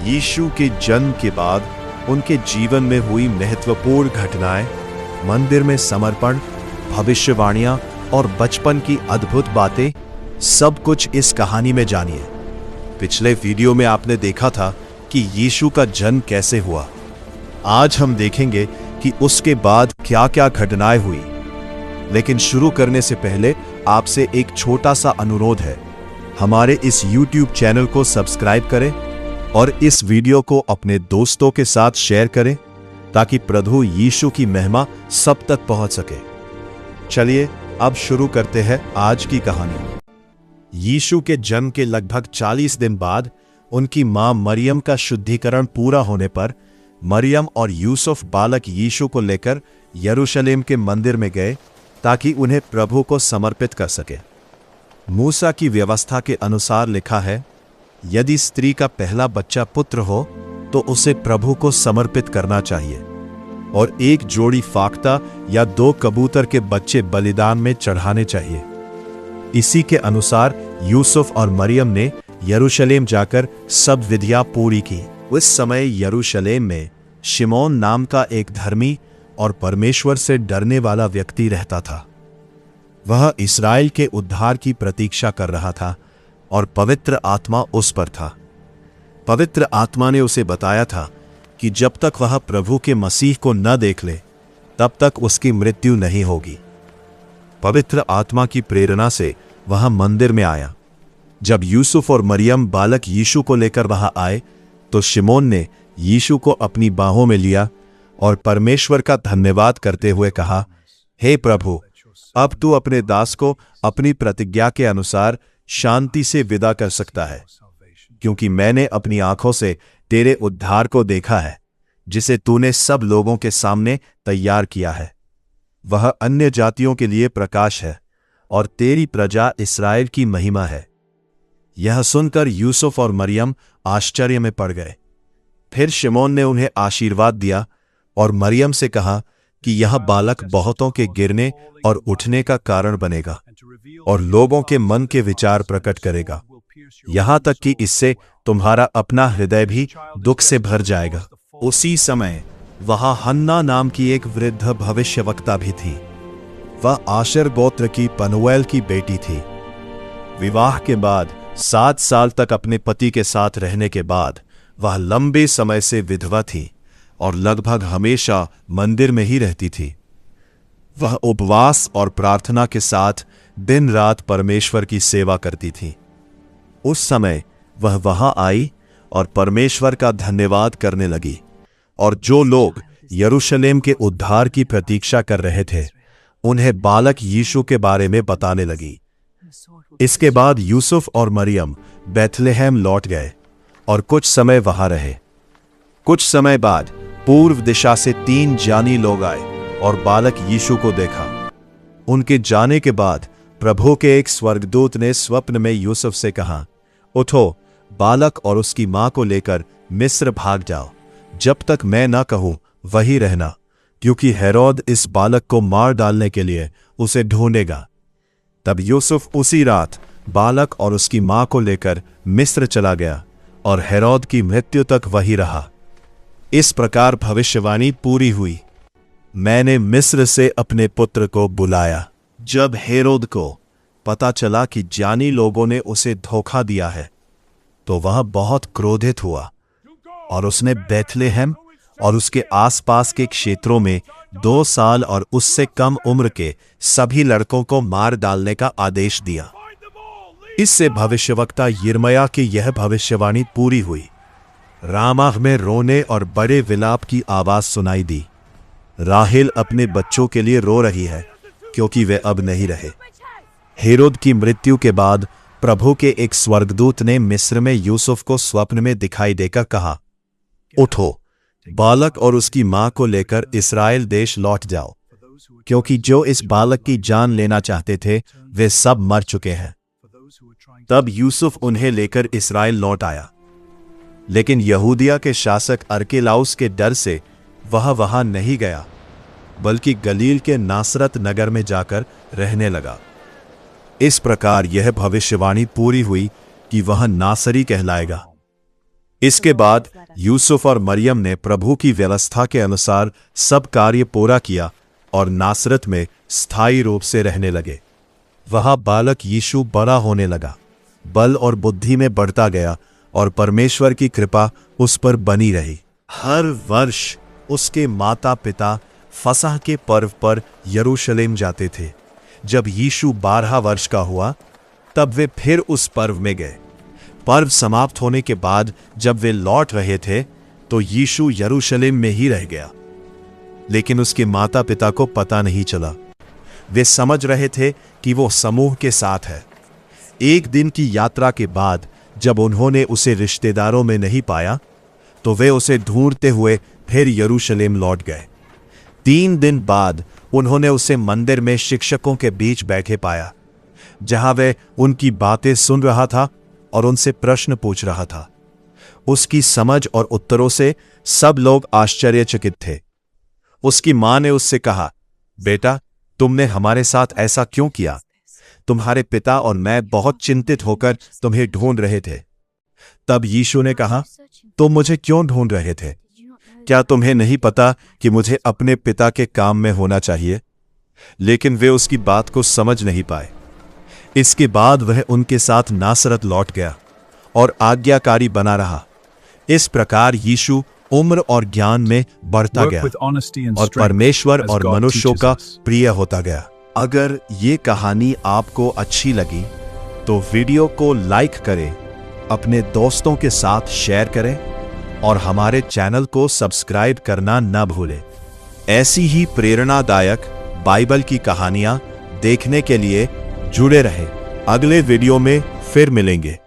यीशु के जन्म के बाद उनके जीवन में हुई महत्वपूर्ण घटनाएं, मंदिर में समर्पण, भविष्यवाणियां और बचपन की अद्भुत बातें, सब कुछ इस कहानी में जानिए। पिछले वीडियो में आपने देखा था कि यीशु का जन्म कैसे हुआ। आज हम देखेंगे कि उसके बाद क्या क्या घटनाएं हुई। लेकिन शुरू करने से पहले आपसे एक छोटा सा अनुरोध है। हमारे इस YouTube चैनल को सब्सक्राइब करें और इस वीडियो को अपने दोस्तों के साथ शेयर करें ताकि प्रभु यीशु की महिमा सब तक पहुंच सके। चलिए अब शुरू करते हैं आज की कहानी। यीशु के जन्म के लगभग 40 दिन बाद उनकी मां मरियम का शुद्धिकरण पूरा होने पर मरियम और यूसुफ बालक यीशु को लेकर यरूशलेम के मंदिर में गए ताकि उन्हें प्रभु को समर्पित कर सके। मूसा की व्यवस्था के अनुसार लिखा है, यदि स्त्री का पहला बच्चा पुत्र हो तो उसे प्रभु को समर्पित करना चाहिए और एक जोड़ी फाख्ता या 2 कबूतर के बच्चे बलिदान में चढ़ाने चाहिए। इसी के अनुसार यूसुफ और मरियम ने यरूशलेम जाकर सब विधियां पूरी की। उस समय यरूशलेम में शिमोन नाम का एक धर्मी और परमेश्वर से डरने वाला व्यक्ति रहता था। वह इस्राएल के उद्धार की प्रतीक्षा कर रहा था और पवित्र आत्मा उस पर था। पवित्र आत्मा ने उसे बताया था कि जब तक वह प्रभु के मसीह को न देख ले तब तक उसकी मृत्यु नहीं होगी। पवित्र आत्मा की प्रेरणा से वह मंदिर में आया। जब यूसुफ और मरियम बालक यीशु को लेकर वहां आए तो शिमोन ने यीशु को अपनी बाहों में लिया और परमेश्वर का धन्यवाद करते हुए कहा, हे प्रभु, अब तू अपने दास को अपनी प्रतिज्ञा के अनुसार शांति से विदा कर सकता है, क्योंकि मैंने अपनी आंखों से तेरे उद्धार को देखा है, जिसे तूने सब लोगों के सामने तैयार किया है। वह अन्य जातियों के लिए प्रकाश है और तेरी प्रजा इस्राएल की महिमा है। यह सुनकर यूसुफ और मरियम आश्चर्य में पड़ गए। फिर शिमोन ने उन्हें आशीर्वाद दिया और मरियम से कहा कि यह बालक बहुतों के गिरने और उठने का कारण बनेगा और लोगों के मन के विचार प्रकट करेगा, यहां तक कि इससे तुम्हारा अपना हृदय भी दुख से भर जाएगा। उसी समय वहां हन्ना नाम की एक वृद्ध भविष्यवक्ता भी थी। वह आशेर गोत्र की पनुएल की बेटी थी। विवाह के बाद 7 साल तक अपने पति के साथ रहने के बाद वह लंबे समय से विधवा थी और लगभग हमेशा मंदिर में ही रहती थी। वह उपवास और प्रार्थना के साथ दिन रात परमेश्वर की सेवा करती थी। उस समय वह वहां आई और परमेश्वर का धन्यवाद करने लगी और जो लोग यरूशलेम के उद्धार की प्रतीक्षा कर रहे थे उन्हें बालक यीशु के बारे में बताने लगी। इसके बाद यूसुफ और मरियम बैथलेहम लौट गए और कुछ समय वहां रहे। कुछ समय बाद पूर्व दिशा से 3 जानी लोग आए और बालक यीशु को देखा। उनके जाने के बाद प्रभु के एक स्वर्गदूत ने स्वप्न में यूसुफ से कहा, उठो, बालक और उसकी मां को लेकर मिस्र भाग जाओ, जब तक मैं ना कहूं वहीं रहना, क्योंकि हेरोद इस बालक को मार डालने के लिए उसे ढूंढेगा। तब यूसुफ उसी रात बालक और उसकी मां को लेकर मिस्र चला गया और हेरोद की मृत्यु तक वहीं रहा। इस प्रकार भविष्यवाणी पूरी हुई, मैंने मिस्र से अपने पुत्र को बुलाया। जब हेरोद को पता चला कि जानी लोगों ने उसे धोखा दिया है तो वह बहुत क्रोधित हुआ और उसने बैथलेहम और उसके आसपास के क्षेत्रों में 2 साल और उससे कम उम्र के सभी लड़कों को मार डालने का आदेश दिया। इससे भविष्यवक्ता यिर्मयाह की यह भविष्यवाणी पूरी हुई। रामाह में रोने और बड़े विलाप की आवाज सुनाई दी। राहेल अपने बच्चों के लिए रो रही है क्योंकि वे अब नहीं रहे। हेरोद की मृत्यु के बाद प्रभु के एक स्वर्गदूत ने मिस्र में यूसुफ को स्वप्न में दिखाई देकर कहा, उठो, बालक और उसकी मां को लेकर इस्राएल देश लौट जाओ, क्योंकि जो इस बालक की जान लेना चाहते थे वे सब मर चुके हैं। तब यूसुफ उन्हें लेकर इस्राएल लौट आया, लेकिन यहूदिया के शासक अर्केलाउस के डर से वह वहां नहीं गया, बल्कि गलील के नासरत नगर में जाकर रहने लगा। इस प्रकार यह भविष्यवाणी पूरी हुई कि वह नासरी कहलाएगा। इसके बाद यूसुफ और मरियम ने प्रभु की व्यवस्था के अनुसार सब कार्य पूरा किया और नासरत में स्थायी रूप से रहने लगे। वहां बालक यीशु बड़ा होने लगा, बल और बुद्धि में बढ़ता गया और परमेश्वर की कृपा उस पर बनी रही। हर वर्ष उसके माता पिता फसह के पर्व पर यरूशलेम जाते थे। जब यीशु 12 वर्ष का हुआ तब वे फिर उस पर्व में गए। पर्व समाप्त होने के बाद जब वे लौट रहे थे तो यीशु यरूशलेम में ही रह गया, लेकिन उसके माता पिता को पता नहीं चला। वे समझ रहे थे कि वो समूह के साथ है। एक दिन की यात्रा के बाद जब उन्होंने उसे रिश्तेदारों में नहीं पाया तो वे उसे ढूंढते हुए फिर यरूशलेम लौट गए। 3 दिन बाद उन्होंने उसे मंदिर में शिक्षकों के बीच बैठे पाया, जहां वे उनकी बातें सुन रहा था और उनसे प्रश्न पूछ रहा था। उसकी समझ और उत्तरों से सब लोग आश्चर्यचकित थे। उसकी मां ने उससे कहा, बेटा, तुमने हमारे साथ ऐसा क्यों किया? तुम्हारे पिता और मैं बहुत चिंतित होकर तुम्हें ढूंढ रहे थे। तब यीशु ने कहा, तुम मुझे क्यों ढूंढ रहे थे? क्या तुम्हें नहीं पता कि मुझे अपने पिता के काम में होना चाहिए? लेकिन वे उसकी बात को समझ नहीं पाए। इसके बाद वह उनके साथ नासरत लौट गया और आज्ञाकारी बना रहा। इस प्रकार यीशु उम्र और ज्ञान में बढ़ता गया और परमेश्वर और मनुष्यों का प्रिय होता गया। अगर ये कहानी आपको अच्छी लगी तो वीडियो को लाइक करें, अपने दोस्तों के साथ शेयर करें और हमारे चैनल को सब्सक्राइब करना न भूलें। ऐसी ही प्रेरणादायक बाइबल की कहानियां देखने के लिए जुड़े रहें। अगले वीडियो में फिर मिलेंगे।